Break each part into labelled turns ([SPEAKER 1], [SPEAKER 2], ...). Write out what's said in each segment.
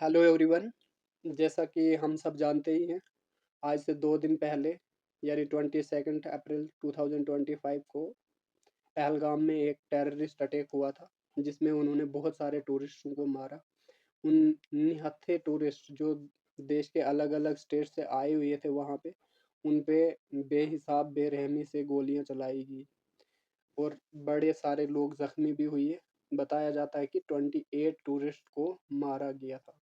[SPEAKER 1] Hello everyone. जैसा कि हम सब जानते ही हैं, आज से 2 दिन पहले यानी 22 अप्रैल 2025 को पहलगाम में एक टेररिस्ट अटैक हुआ था, जिसमें उन्होंने बहुत सारे टूरिस्टों को मारा। उन निहत्थे टूरिस्ट जो देश के अलग-अलग स्टेट से आए हुए थे वहाँ पे, उन पे बेहिसाब बेरहमी से गोलियाँ चलाई गई और बड़े सारे लोग ज़ख्मी भी हुए। बताया जाता है कि 28 टूरिस्ट को मारा गया था।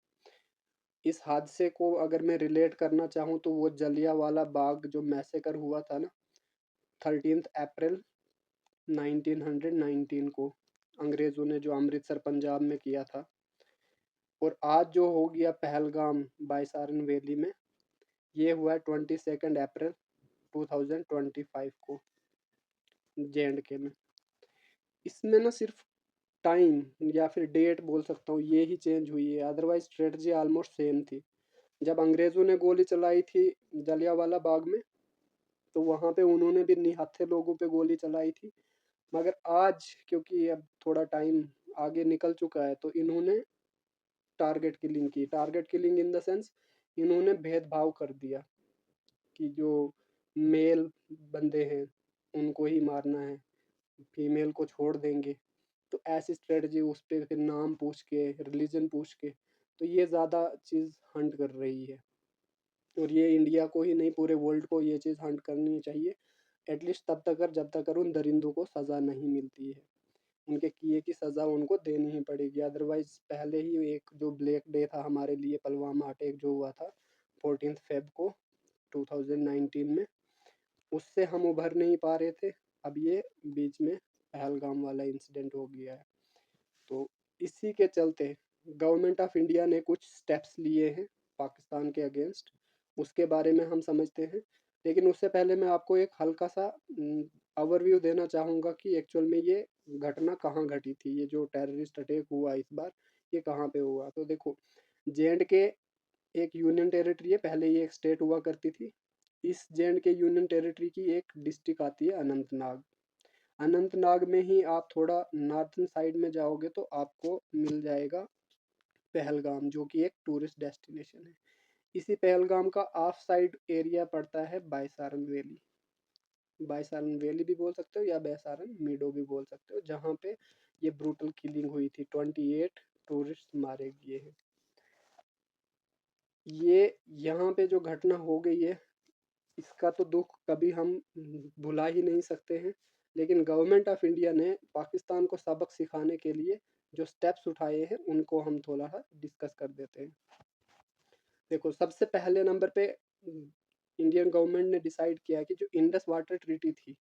[SPEAKER 1] इस हादसे को अगर मैं रिलेट करना चाहूँ तो वो जलियांवाला बाग जो मैसेकर हुआ था ना 13 अप्रैल 1919 को अंग्रेज़ों ने जो अमृतसर पंजाब में किया था। और आज जो हो गया पहलगाम बाईसारन वैली में, ये हुआ है 22 अप्रैल 2025 को जे.एंड.के में। इसमें ना सिर्फ टाइम या फिर डेट बोल सकता हूँ ये ही चेंज हुई है, अदरवाइज स्ट्रेटजी ऑलमोस्ट सेम थी। जब अंग्रेज़ों ने गोली चलाई थी जलियांवाला बाग में, तो वहाँ पे उन्होंने भी निहत्थे लोगों पे गोली चलाई थी। मगर आज क्योंकि अब थोड़ा टाइम आगे निकल चुका है, तो इन्होंने टारगेट किलिंग की। Target killing in the sense इन्होंने भेदभाव कर दिया कि जो मेल बंदे हैं उनको ही मारना है, फीमेल को छोड़ देंगे। तो ऐसी स्ट्रेटजी उस पे फिर नाम पूछ के, रिलीजन पूछ के, तो ये ज़्यादा चीज़ हंट कर रही है। और ये इंडिया को ही नहीं पूरे वर्ल्ड को ये चीज़ हंट करनी चाहिए, एटलीस्ट तब तक जब तक उन दरिंदों को सज़ा नहीं मिलती है। उनके किए की सज़ा उनको देनी ही पड़ेगी। अदरवाइज पहले ही एक जो ब्लैक डे था हमारे लिए, पुलवामा अटैक जो हुआ था 14 फेब को 2019 में, उससे हम उभर नहीं पा रहे थे। अब ये बीच में पहलगाम वाला इंसिडेंट हो गया है। तो इसी के चलते गवर्नमेंट ऑफ इंडिया ने कुछ स्टेप्स लिए हैं पाकिस्तान के अगेंस्ट, उसके बारे में हम समझते हैं। लेकिन उससे पहले मैं आपको एक हल्का सा ओवरव्यू देना चाहूँगा कि एक्चुअल में ये घटना कहाँ घटी थी। ये जो टेररिस्ट अटैक हुआ इस बार, ये कहाँ पे हुआ। तो देखो, जे.एंड.के एक यूनियन टेरिटरी है, पहले ये एक स्टेट हुआ करती थी। इस जे.एंड.के यूनियन टेरिटरी की एक डिस्ट्रिक्ट आती है अनंतनाग। अनंतनाग में ही आप थोड़ा नॉर्थन साइड में जाओगे तो आपको मिल जाएगा पहलगाम, जो कि एक टूरिस्ट डेस्टिनेशन है। इसी पहलगाम का ऑफ साइड एरिया पड़ता है बाईसारन वैली। बाईसारन वैली भी बोल सकते हो या बैसारन मीडो भी बोल सकते हो, जहाँ पे ये ब्रूटल किलिंग हुई थी। 28 टूरिस्ट मारे गए हैं। ये यहाँ पे जो घटना हो गई है, इसका तो दुख कभी हम भुला ही नहीं सकते हैं। लेकिन गवर्नमेंट ऑफ इंडिया ने पाकिस्तान को सबक सिखाने के लिए जो स्टेप्स उठाए हैं उनको हम थोड़ा सा डिस्कस कर देते हैं। देखो, सबसे पहले नंबर पे इंडियन गवर्नमेंट ने डिसाइड किया कि जो इंडस वाटर ट्रीटी थी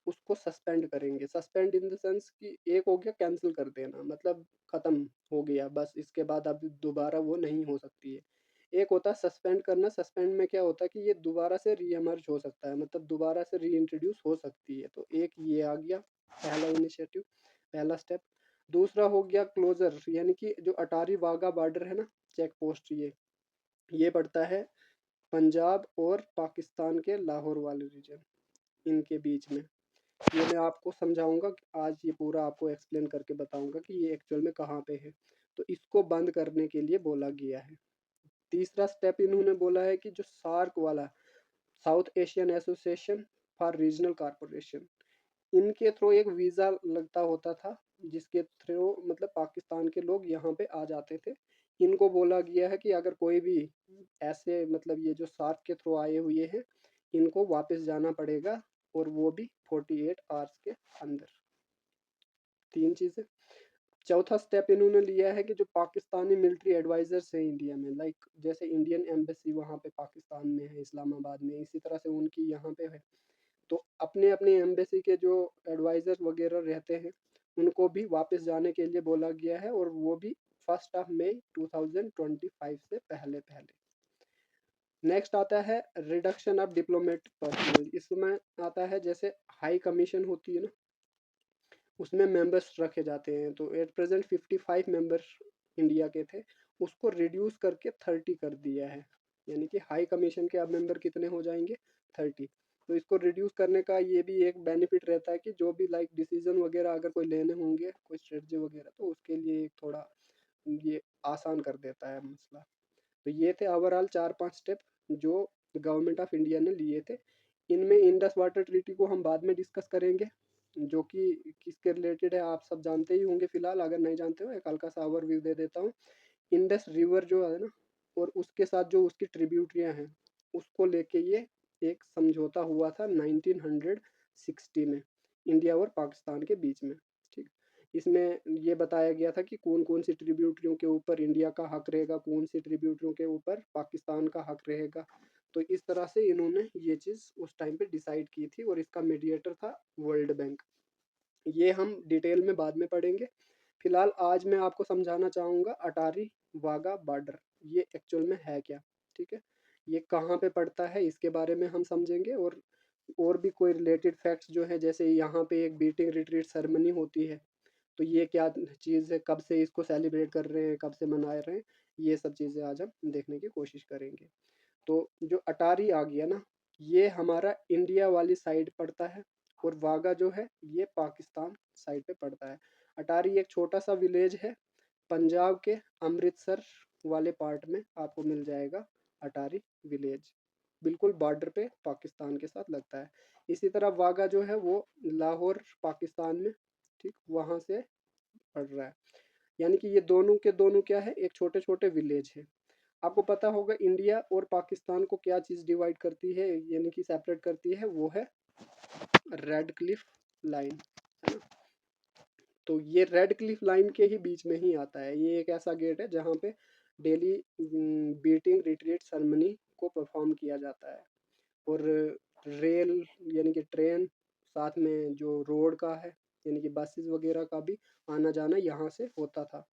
[SPEAKER 1] उसको सस्पेंड करेंगे। सस्पेंड इन द सेंस कि एक हो गया कैंसिल कर देना, मतलब ख़त्म हो गया बस, इसके बाद अब दोबारा वो नहीं हो सकती है। एक होता है सस्पेंड करना। सस्पेंड में क्या होता है कि ये दोबारा से रीएमर्ज हो सकता है, मतलब दोबारा से रीइंट्रोड्यूस हो सकती है। तो एक ये आ गया पहला इनिशिएटिव, पहला स्टेप। दूसरा हो गया क्लोजर, यानी कि जो अटारी वाघा बॉर्डर है ना, चेक पोस्ट, ये पड़ता है पंजाब और पाकिस्तान के लाहौर वाले रीजन, इनके बीच में। ये मैं आपको समझाऊंगा कि आज ये पूरा आपको एक्सप्लेन करके बताऊंगा कि ये एक्चुअल में कहाँ पे है। तो इसको बंद करने के लिए बोला गया है। तीसरा स्टेप इन्होंने बोला है कि जो सार्क वाला, south Asian association for regional corporation, इनके थ्रू एक वीज़ा लगता होता था, जिसके थ्रू मतलब पाकिस्तान के लोग यहाँ पे आ जाते थे। इनको बोला गया है कि अगर कोई भी ऐसे, मतलब ये जो सार्क के थ्रू आए हुए हैं, इनको वापस जाना पड़ेगा, और वो भी 48 आवर्स के अंदर। तीन चीज़ें। चौथा स्टेप इन्होंने लिया है कि जो पाकिस्तानी मिलिट्री एडवाइजर्स हैं इंडिया में, लाइक जैसे इंडियन एम्बेसी वहाँ पे पाकिस्तान में है, इस्लामाबाद में, इसी तरह से उनकी यहाँ पे है। तो अपने अपने एम्बेसी के जो एडवाइजर वगैरह रहते हैं, उनको भी वापस जाने के लिए बोला गया है, और वो भी 1 मई 2025 से पहले पहले। नेक्स्ट आता है रिडक्शन ऑफ डिप्लोमेट पर्सनल। इसमें आता है जैसे हाई कमीशन होती है ना, उसमें मेंबर्स रखे जाते हैं। तो एट प्रेजेंट 55 मेंबर्स इंडिया के थे, उसको रिड्यूस करके 30 कर दिया है। यानी कि हाई कमीशन के अब मेंबर कितने हो जाएंगे, 30। तो इसको रिड्यूस करने का ये भी एक बेनिफिट रहता है कि जो भी लाइक डिसीजन वगैरह अगर कोई लेने होंगे, कोई स्ट्रेटजी वगैरह, तो उसके लिए एक थोड़ा ये आसान कर देता है मसला। तो ये थे ओवरऑल 4-5 स्टेप जो गवर्नमेंट ऑफ इंडिया ने लिए थे। इनमें इंडस वाटर ट्रीटी को हम बाद में डिस्कस करेंगे, जो कि किसके रिलेटेड है आप सब जानते ही होंगे फिलहाल। अगर नहीं जानते हो एक हल्का सा ओवरव्यू दे देता हूँ। इंडस रिवर जो है ना, और उसके साथ जो उसकी ट्रिब्यूटरियाँ हैं, उसको लेके ये एक समझौता हुआ था 1960 में इंडिया और पाकिस्तान के बीच में। ठीक, इसमें ये बताया गया था कि कौन कौन सी ट्रिब्यूटरियों के ऊपर इंडिया का हक रहेगा, कौन सी ट्रिब्यूटरियों के ऊपर पाकिस्तान का हक रहेगा। तो इस तरह से इन्होंने ये चीज़ उस टाइम पे डिसाइड की थी, और इसका मीडिएटर था वर्ल्ड बैंक। ये हम डिटेल में बाद में पढ़ेंगे। फिलहाल आज मैं आपको समझाना चाहूँगा अटारी वाघा बॉर्डर ये एक्चुअल में है क्या। ठीक है, ये कहाँ पे पड़ता है इसके बारे में हम समझेंगे, और भी कोई रिलेटेड फैक्ट्स जो है, जैसे यहाँ पे एक बीटिंग रिट्रीट सेरेमनी होती है, तो ये क्या चीज़ है, कब से इसको सेलिब्रेट कर रहे हैं, कब से मना रहे हैं, ये सब चीज़ें आज हम देखने की कोशिश करेंगे। तो जो अटारी आ गया ना, ये हमारा इंडिया वाली साइड पड़ता है, और वाघा जो है ये पाकिस्तान साइड पे पड़ता है। अटारी एक छोटा सा विलेज है, पंजाब के अमृतसर वाले पार्ट में आपको मिल जाएगा अटारी विलेज, बिल्कुल बॉर्डर पे पाकिस्तान के साथ लगता है। इसी तरह वाघा जो है वो लाहौर पाकिस्तान में, ठीक, वहाँ से पड़ रहा है। यानी कि ये दोनों के दोनों क्या है, एक छोटे छोटे विलेज है। आपको पता होगा इंडिया और पाकिस्तान को क्या चीज़ डिवाइड करती है, यानी कि सेपरेट करती है, वो है रेड क्लिफ लाइन, है ना। तो ये रेड क्लिफ लाइन के ही बीच में ही आता है। ये एक ऐसा गेट है जहाँ पे डेली बीटिंग रिट्रीट सेरेमनी को परफॉर्म किया जाता है, और रेल यानी कि ट्रेन, साथ में जो रोड का है यानी कि बसेस वगैरह का भी आना जाना यहाँ से होता था,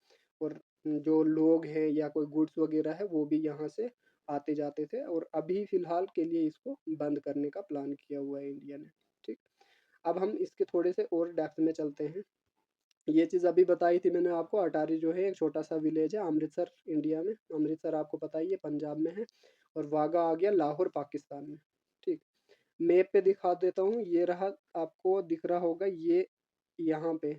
[SPEAKER 1] और जो लोग हैं या कोई गुड्स वगैरह है वो भी यहाँ से आते जाते थे। और अभी फ़िलहाल के लिए इसको बंद करने का प्लान किया हुआ है इंडिया ने। ठीक, अब हम इसके थोड़े से और डेप्थ में चलते हैं। ये चीज़ अभी बताई थी मैंने आपको, अटारी जो है एक छोटा सा विलेज है अमृतसर इंडिया में, अमृतसर आपको पता ही है पंजाब में है, और वाघा आ गया लाहौर पाकिस्तान में। ठीक, मैप पे दिखा देता हूँ, ये रहा, आपको दिख रहा होगा ये, यहाँ पे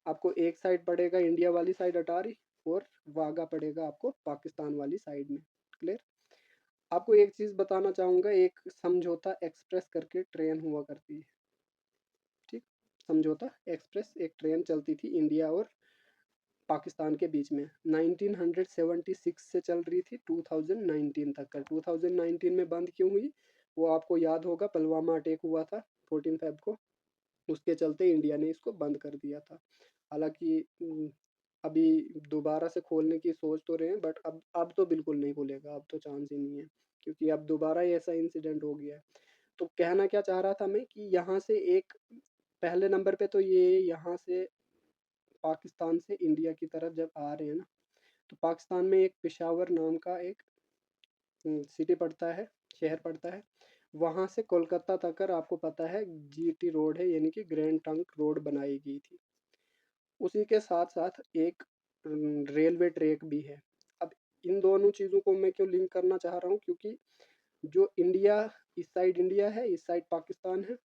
[SPEAKER 1] आपको एक साइड पड़ेगा इंडिया वाली साइड अटारी, और वाघा पड़ेगा आपको पाकिस्तान वाली साइड में। क्लियर। आपको एक चीज़ बताना चाहूँगा, एक समझौता एक्सप्रेस करके ट्रेन हुआ करती है। ठीक, समझौता एक्सप्रेस एक ट्रेन चलती थी इंडिया और पाकिस्तान के बीच में, 1976 से चल रही थी 2019 तक का। 2019 में बंद क्यों हुई वो आपको याद होगा, पुलवामा अटैक हुआ था 14 फेब को, उसके चलते इंडिया ने इसको बंद कर दिया था। हालांकि अभी दोबारा से खोलने की सोच तो रहे हैं, बट अब तो बिल्कुल नहीं खुलेगा, अब तो चांस ही नहीं है, क्योंकि अब दोबारा ही ऐसा इंसिडेंट हो गया है। तो कहना क्या चाह रहा था मैं कि यहाँ से एक, पहले नंबर पे तो ये यहाँ से पाकिस्तान से इंडिया की तरफ जब आ रहे हैं ना, तो पाकिस्तान में एक पेशावर नाम का एक सिटी पड़ता है, शहर पड़ता है। वहाँ से कोलकाता तक आपको पता है जीटी रोड है, यानी कि ग्रैंड ट्रंक रोड बनाई गई थी। उसी के साथ साथ एक रेलवे ट्रैक भी है। अब इन दोनों चीज़ों को मैं क्यों लिंक करना चाह रहा हूँ, क्योंकि जो इंडिया, इस साइड इंडिया है, इस साइड पाकिस्तान है।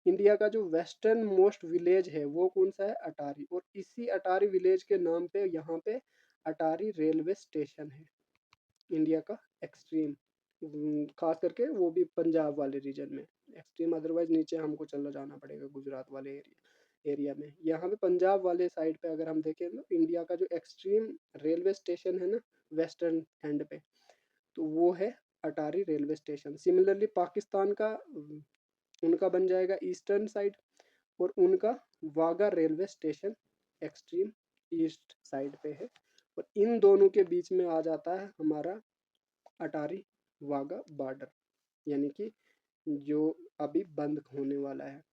[SPEAKER 1] इंडिया का जो वेस्टर्न मोस्ट विलेज है वो कौन सा है, अटारी, और इसी अटारी विलेज के नाम पे यहाँ पे अटारी रेलवे स्टेशन है इंडिया का एक्सट्रीम, खास करके वो भी पंजाब वाले रीजन में एक्सट्रीम, अदरवाइज नीचे हमको चला जाना पड़ेगा गुजरात वाले एरिया में। यहाँ पे पंजाब वाले साइड पे अगर हम देखें तो इंडिया का जो एक्सट्रीम रेलवे स्टेशन है ना, वेस्टर्न एंड पे, तो वो है अटारी रेलवे स्टेशन। सिमिलरली पाकिस्तान का उनका बन जाएगा ईस्टर्न साइड, और उनका Wagah railway station extreme east side पे है, और इन दोनों के बीच में आ जाता है हमारा अटारी वाघा बॉर्डर, यानी कि जो अभी बंद होने वाला है।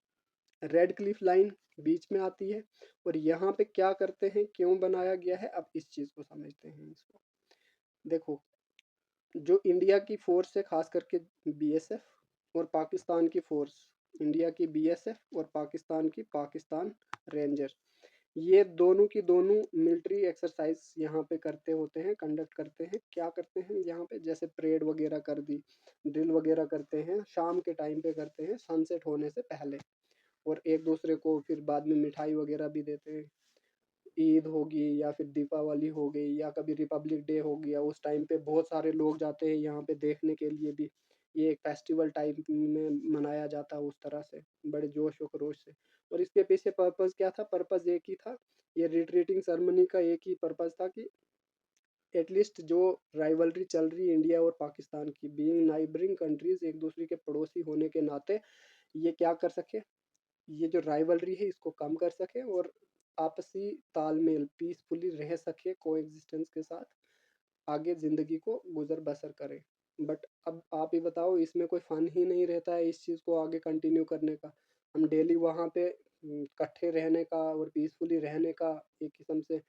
[SPEAKER 1] रेड क्लिफ लाइन बीच में आती है, और यहाँ पे क्या करते हैं, क्यों बनाया गया है, अब इस चीज़ को समझते हैं इसको। देखो, जो इंडिया की फोर्स है खास करके बीएसएफ, और पाकिस्तान की फोर्स, इंडिया की बीएसएफ और पाकिस्तान की पाकिस्तान रेंजर, ये दोनों की दोनों मिलिट्री एक्सरसाइज यहाँ पे करते होते हैं, कंडक्ट करते हैं। क्या करते हैं यहाँ पे, जैसे परेड वगैरह कर दी, ड्रिल वगैरह करते हैं, शाम के टाइम पे करते हैं सनसेट होने से पहले, और एक दूसरे को फिर बाद में मिठाई वगैरह भी देते हैं। ईद होगी या फिर दीपावली हो गई या कभी रिपब्लिक डे हो गया, उस टाइम पे बहुत सारे लोग जाते हैं यहाँ पे देखने के लिए भी। ये एक फेस्टिवल टाइप में मनाया जाता है उस तरह से, बड़े जोश व खरोश से। और इसके पीछे पर्पज़ क्या था? पर्पज़ एक ही था, ये रिट्रीटिंग सेरेमनी का एक ही पर्पज़ था कि एटलीस्ट जो राइवलरी चल रही है इंडिया और पाकिस्तान की, बीइंग नाइबरिंग कंट्रीज, एक दूसरे के पड़ोसी होने के नाते, ये क्या कर सके, ये जो राइवलरी है इसको कम कर सके और आपसी तालमेल पीसफुली रह सके कोएग्जिस्टेंस के साथ, आगे ज़िंदगी को गुजर बसर करें। बट अब आप ही बताओ, इसमें कोई फ़न ही नहीं रहता है इस चीज़ को आगे कंटिन्यू करने का। हम डेली वहाँ पे इकट्ठे रहने का और पीसफुली रहने का एक किस्म से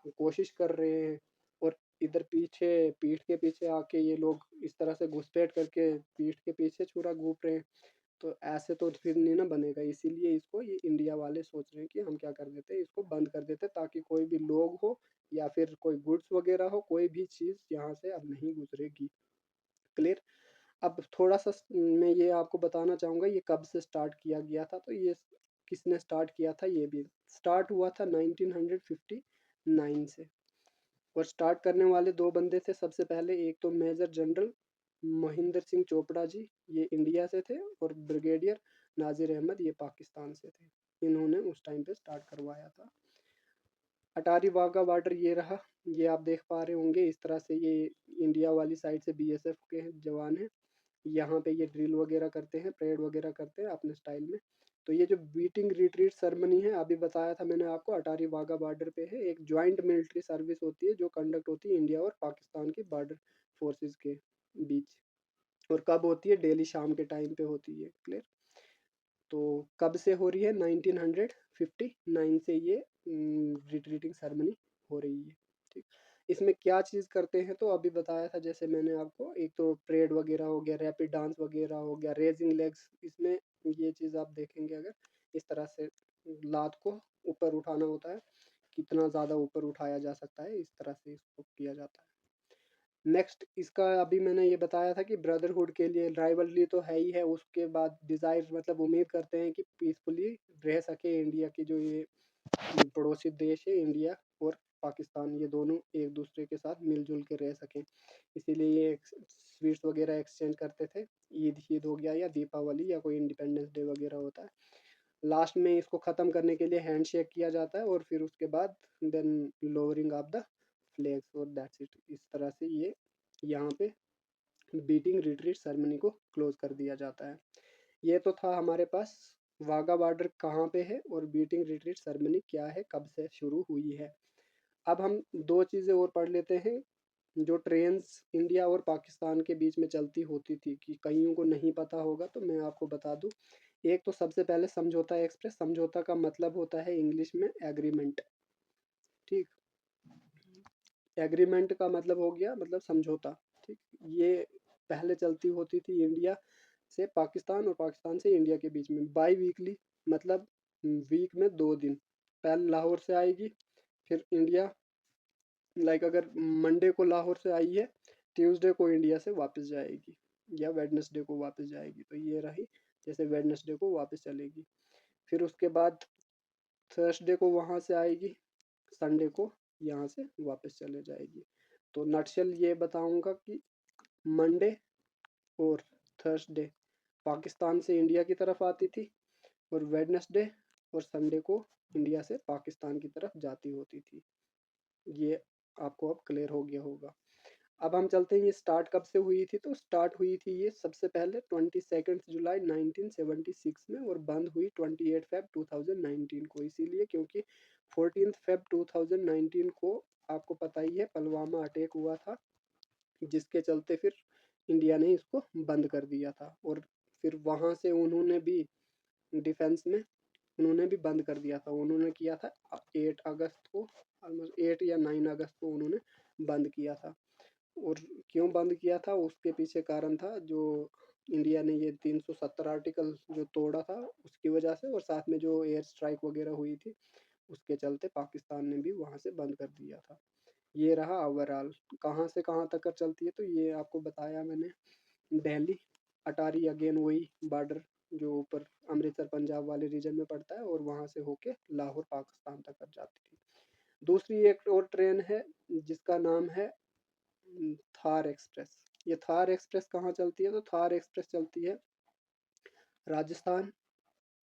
[SPEAKER 1] कोशिश कर रहे हैं, और इधर पीछे पीठ के पीछे आके ये लोग इस तरह से घुसपैठ करके पीठ के पीछे छुरा घूप रहे हैं। तो ऐसे तो फिर नहीं ना बनेगा, इसीलिए इसको ये इंडिया वाले सोच रहे हैं कि हम क्या कर देते हैं, इसको बंद कर देते हैं, ताकि कोई भी लोग हो या फिर कोई गुड्स वगैरह हो, कोई भी चीज़ यहाँ से अब नहीं गुजरेगी। क्लियर? अब थोड़ा सा मैं ये आपको बताना चाहूँगा ये कब से स्टार्ट किया गया था। तो ये किसने स्टार्ट किया था, ये भी स्टार्ट हुआ था 1959 से। और स्टार्ट करने वाले दो बंदे थे। सबसे पहले एक तो मेजर जनरल महेंद्र सिंह चोपड़ा जी, ये इंडिया से थे, और ब्रिगेडियर नाजिर अहमद, ये पाकिस्तान से थे। इन्होंने उस टाइम पे स्टार्ट करवाया था। अटारी वाघा बॉर्डर ये रहा, ये आप देख पा रहे होंगे इस तरह से, ये इंडिया वाली साइड से बीएसएफ के जवान हैं। यहाँ पे ये ड्रिल वगैरह करते हैं, परेड वगैरह करते हैं अपने स्टाइल में। तो ये जो बीटिंग रिट्रीट सेरेमनी है, अभी बताया था मैंने आपको, अटारी वाघा बॉर्डर पे है। एक ज्वाइंट मिलिट्री सर्विस होती है जो कंडक्ट होती है इंडिया और पाकिस्तान की बॉर्डर फोर्सेस के बीच। और कब होती है? डेली शाम के टाइम पे होती है। क्लियर? तो कब से हो रही है? 1959 से ये रिट्रीटिंग सेरेमनी हो रही है। ठीक, इसमें क्या चीज़ करते हैं तो अभी बताया था जैसे मैंने आपको, एक तो परेड वगैरह हो गया, रैपिड डांस वगैरह हो गया, रेजिंग लेग्स, इसमें ये चीज़ आप देखेंगे अगर, इस तरह से लात को ऊपर उठाना होता है, कितना ज़्यादा ऊपर उठाया जा सकता है, इस तरह से इसको किया जाता है। नेक्स्ट इसका अभी मैंने ये बताया था कि ब्रदरहुड के लिए राइवलरी तो है ही है, उसके बाद डिज़ायर मतलब उम्मीद करते हैं कि पीसफुली रह सके इंडिया की जो ये पड़ोसी देश है, इंडिया और पाकिस्तान, ये दोनों एक दूसरे के साथ मिलजुल के रह सकें। इसीलिए ये स्वीट्स वगैरह एक्सचेंज करते थे। ईद ईद हो गया या दीपावली या कोई इंडिपेंडेंस डे वगैरह होता है, लास्ट में इसको ख़त्म करने के लिए हैंड शेक किया जाता है और फिर उसके बाद then lowering of the flags, और दैट्स इट। इस तरह से ये यहाँ पे बीटिंग रिट्रीट सेरेमनी को क्लोज कर दिया जाता है। ये तो था हमारे पास वाघा बॉर्डर कहाँ पे है और बीटिंग रिट्रीट सेरेमनी क्या है, कब से शुरू हुई है। अब हम दो चीज़ें और पढ़ लेते हैं जो ट्रेन्स इंडिया और पाकिस्तान के बीच में चलती होती थी, कि कईयों को नहीं पता होगा तो मैं आपको बता दूं। एक तो सबसे पहले समझौता एक्सप्रेस। समझौता का मतलब होता है इंग्लिश में एग्रीमेंट। ठीक, एग्रीमेंट का मतलब हो गया मतलब समझौता। ठीक, ये पहले चलती होती थी इंडिया से पाकिस्तान और पाकिस्तान से इंडिया के बीच में, बाई वीकली, मतलब वीक में 2 दिन। पहले लाहौर से आएगी, फिर इंडिया, लाइक अगर मंडे को लाहौर से आई है, ट्यूसडे को इंडिया से वापस जाएगी या वेडनेसडे को वापस जाएगी। तो ये रही, जैसे वेडनेसडे को वापस चलेगी, फिर उसके बाद थर्सडे को वहाँ से आएगी, संडे को यहाँ से वापस चले जाएगी। तो नटशेल ये बताऊंगा कि मंडे और थर्सडे पाकिस्तान से इंडिया की तरफ आती थी, और वेडनेसडे और संडे को इंडिया से पाकिस्तान की तरफ जाती होती थी। ये आपको अब क्लियर हो गया होगा। अब हम चलते हैं ये स्टार्ट कब से हुई थी। तो स्टार्ट हुई थी ये सबसे पहले 22 जुलाई 1976 में, और बंद हुई 28 फेब 2019 को। इसीलिए क्योंकि 14 फेब 2019 को आपको पता ही है पुलवामा अटैक हुआ था, जिसके चलते फिर इंडिया ने इसको बंद कर दिया था। और फिर वहाँ से उन्होंने भी डिफेंस में उन्होंने भी बंद कर दिया था। उन्होंने किया था 8 अगस्त को, ऑलमोस्ट 8 या 9 अगस्त को उन्होंने बंद किया था। और क्यों बंद किया था उसके पीछे कारण था, जो इंडिया ने ये 370 आर्टिकल जो तोड़ा था उसकी वजह से, और साथ में जो एयर स्ट्राइक वगैरह हुई थी उसके चलते पाकिस्तान ने भी वहाँ से बंद कर दिया था। ये रहा ओवरऑल कहाँ से कहाँ तक कर चलती है। तो ये आपको बताया मैंने। दिल्ली अटारी अगेन वही बॉर्डर जो ऊपर अमृतसर पंजाब वाले रीजन में पड़ता है, और वहाँ से होके लाहौर पाकिस्तान तक कर जाती थी। दूसरी एक और ट्रेन है जिसका नाम है थार एक्सप्रेस। ये थार एक्सप्रेस कहाँ चलती है? तो थार एक्सप्रेस चलती है राजस्थान,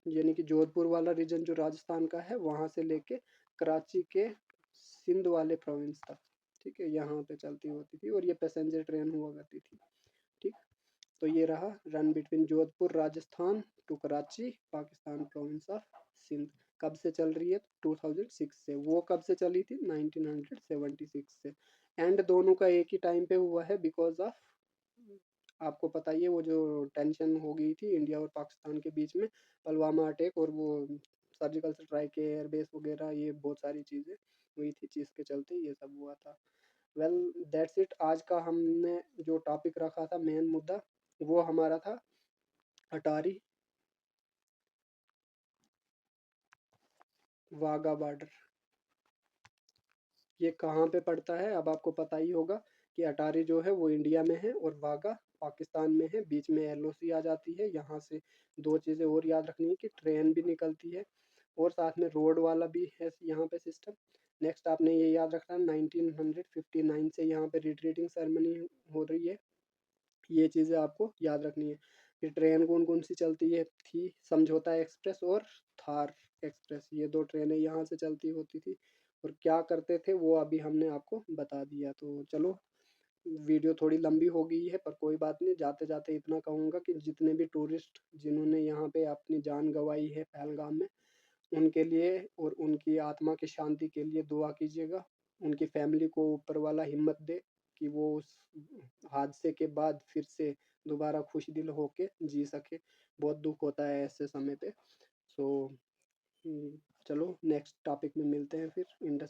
[SPEAKER 1] यानी कि जोधपुर वाला रीजन जो राजस्थान का है, वहाँ से लेके कराची के सिंध वाले प्रोविंस तक, ठीक है, यहाँ पे चलती होती थी और ये पैसेंजर ट्रेन हुआ करती थी। ठीक, तो ये रहा run between Jodhpur Rajasthan to Karachi Pakistan province of Sindh. कब से चल रही है? 2006 से। वो कब से चली थी? 1976 से। एंड दोनों का एक ही टाइम पे हुआ है बिकॉज ऑफ, आपको पता ही है, वो जो टेंशन हो गई थी इंडिया और पाकिस्तान के बीच में, पुलवामा अटैक और वो सर्जिकल स्ट्राइक के एयरबेस वगैरह, ये बहुत सारी चीज़ें हुई थी जिसके चलते ये सब हुआ था। Well that's it. आज का हमने जो टॉपिक रखा था, मेन मुद्दा, वो हमारा था अटारी वाघा बॉर्डर। ये कहाँ पे पड़ता है? अब आपको पता ही होगा कि अटारी जो है वो इंडिया में है और वाघा पाकिस्तान में है। बीच में एलओसी आ जाती है। यहाँ से दो चीज़ें और याद रखनी है कि ट्रेन भी निकलती है और साथ में रोड वाला भी है यहाँ पे सिस्टम। नेक्स्ट आपने ये याद रखना, 1959 से यहाँ पे रिट्रीटिंग सेरेमनी हो रही है। ये चीज़ें आपको याद रखनी है। फिर ट्रेन कौन कौन सी चलती है थी? समझौता एक्सप्रेस और थार एक्सप्रेस, ये दो ट्रेनें यहाँ से चलती होती थी। और क्या करते थे वो अभी हमने आपको बता दिया। तो चलो, वीडियो थोड़ी लंबी हो गई है पर कोई बात नहीं। जाते जाते इतना कहूँगा कि जितने भी टूरिस्ट जिन्होंने यहाँ पे अपनी जान गंवाई है पहलगाम में, उनके लिए और उनकी आत्मा की शांति के लिए दुआ कीजिएगा। उनकी फैमिली को ऊपर वाला हिम्मत दे कि वो उस हादसे के बाद फिर से दोबारा खुश दिल होके जी सके। बहुत दुख होता है ऐसे समय पे। सो चलो नेक्स्ट टॉपिक में मिलते हैं फिर। इंडस